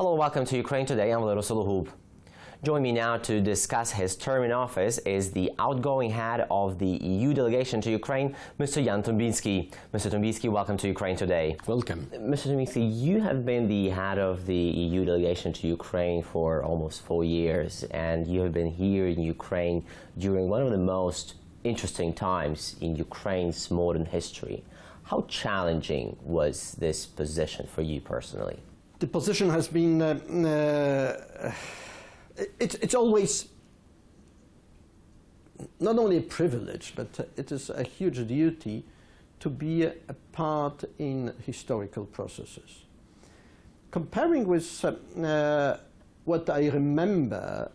Hello, welcome to Ukraine Today. I'm Volodymyr Solohub. Join me now to discuss his term in office is the outgoing head of the EU delegation to Ukraine, Mr. Jan Tombinski. Mr. Tombinski, welcome to Ukraine Today. Welcome. Mr. Tombinski, you have been the head of the EU delegation to Ukraine for almost 4 years, and you have been here in Ukraine during one of the most interesting times in Ukraine's modern history. How challenging was this position for you personally? The position has been, it's always not only a privilege, but it is a huge duty to be a part in historical processes. Comparing with what I remember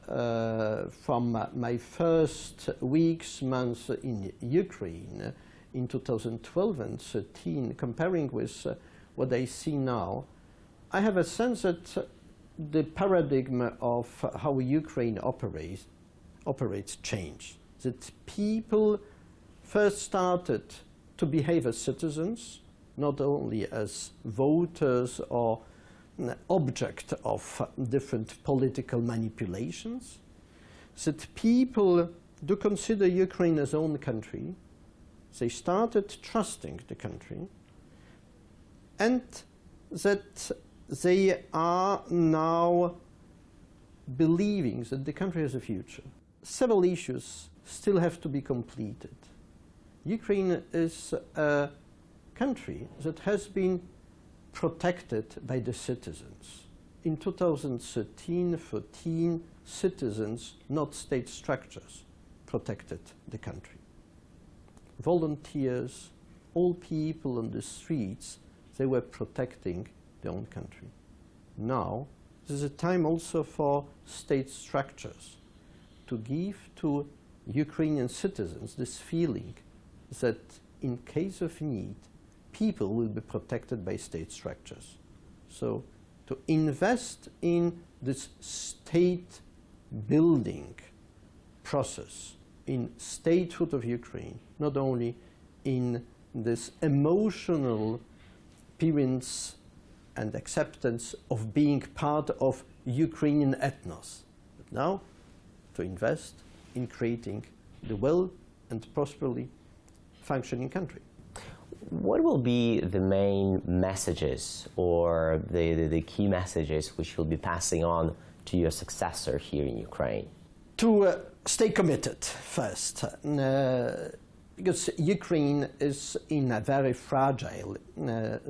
from my first weeks, months in Ukraine in 2012 and 2013, comparing with what I see now, I have a sense that the paradigm of how Ukraine operates changed. That people first started to behave as citizens, not only as voters or object of different political manipulations. That people do consider Ukraine as own country. They started trusting the country, and that they are now believing that the country has a future. Several issues still have to be completed. Ukraine is a country that has been protected by the citizens. In 2013-14, citizens, not state structures, protected the country. Volunteers, all people on the streets, they were protecting their own country. Now, this is a time also for state structures to give to Ukrainian citizens this feeling that in case of need, people will be protected by state structures. So, to invest in this state building process, in statehood of Ukraine, not only in this emotional appearance and acceptance of being part of Ukrainian ethnos, but now to invest in creating the well and prosperly functioning country. What will be the main messages or the key messages which you'll be passing on to your successor here in Ukraine? To stay committed first, because Ukraine is in a very fragile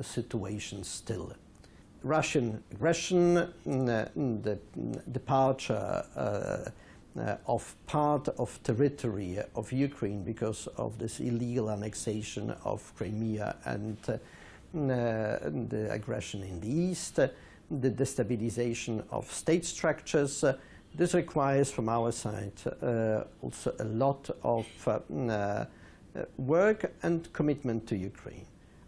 situation still. Russian aggression, the departure of part of territory of Ukraine because of this illegal annexation of Crimea and the aggression in the east, the destabilisation of state structures. This requires from our side also a lot of work and commitment to Ukraine.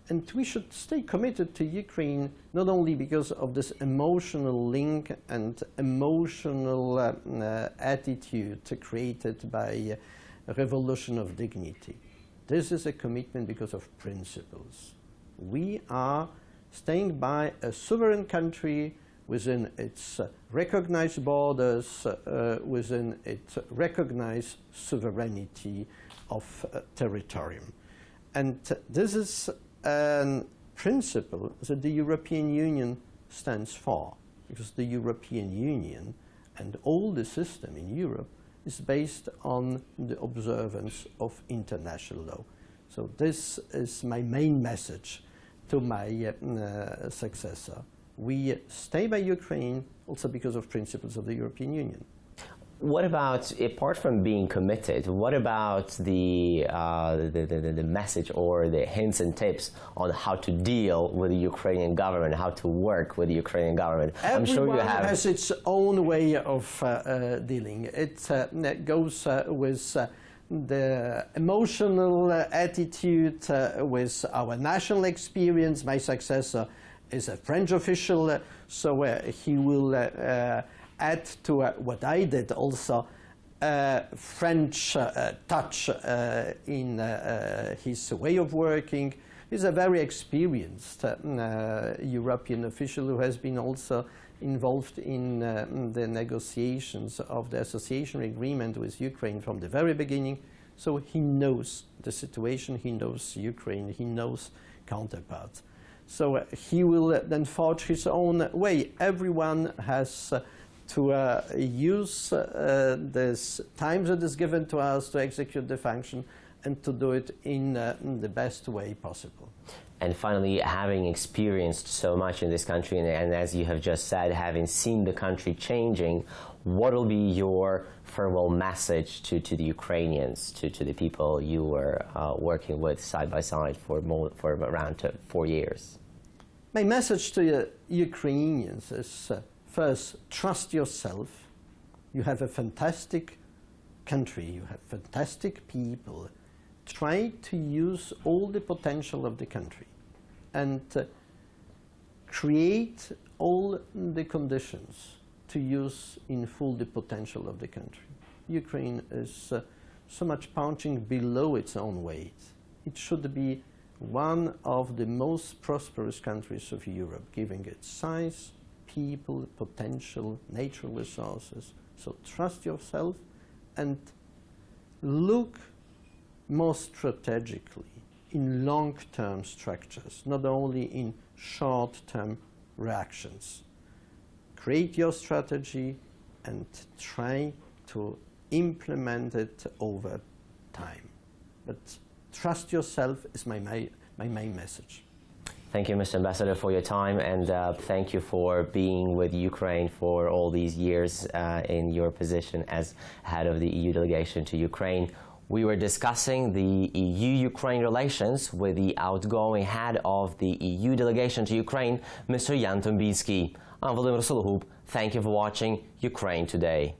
And we should stay committed to Ukraine not only because of this emotional link and emotional attitude created by a revolution of dignity. This is a commitment because of principles. We are staying by a sovereign country within its recognized borders, within its recognized sovereignty of territorium. And this is a principle that the European Union stands for, because the European Union and all the system in Europe is based on the observance of international law. So this is my main message to my successor. We stay by Ukraine also because of principles of the European Union. What about, apart from being committed, what about the message or the hints and tips on how to deal with the Ukrainian government, how to work with the Ukrainian government? I'm sure you have. Has its own way of dealing. It goes with the emotional attitude, with our national experience. My successor is a French official, so he will add to what I did also French touch in his way of working. He's a very experienced European official who has been also involved in the negotiations of the association agreement with Ukraine from the very beginning, so he knows the situation, he knows Ukraine, he knows counterparts. So he will then forge his own way. Everyone has to use this time that is given to us to execute the function and to do it in the best way possible. And finally, having experienced so much in this country, and as you have just said, having seen the country changing, what will be your farewell message to the Ukrainians, to the people you were working with side by side for around 4 years? My message to Ukrainians is, first, trust yourself. You have a fantastic country, you have fantastic people. Try to use all the potential of the country and create all the conditions to use in full the potential of the country. Ukraine is so much punching below its own weight. It should be one of the most prosperous countries of Europe, giving it size, people, potential, natural resources. So trust yourself and look more strategically in long-term structures, not only in short-term reactions. Create your strategy and try to implement it over time. But trust yourself is my main message. Thank you, Mr. Ambassador, for your time, and thank you for being with Ukraine for all these years in your position as head of the EU delegation to Ukraine. We were discussing the EU-Ukraine relations with the outgoing head of the EU delegation to Ukraine, Mr. Jan Tombinski. I'm Volodymyr Solohub. Thank you for watching Ukraine Today.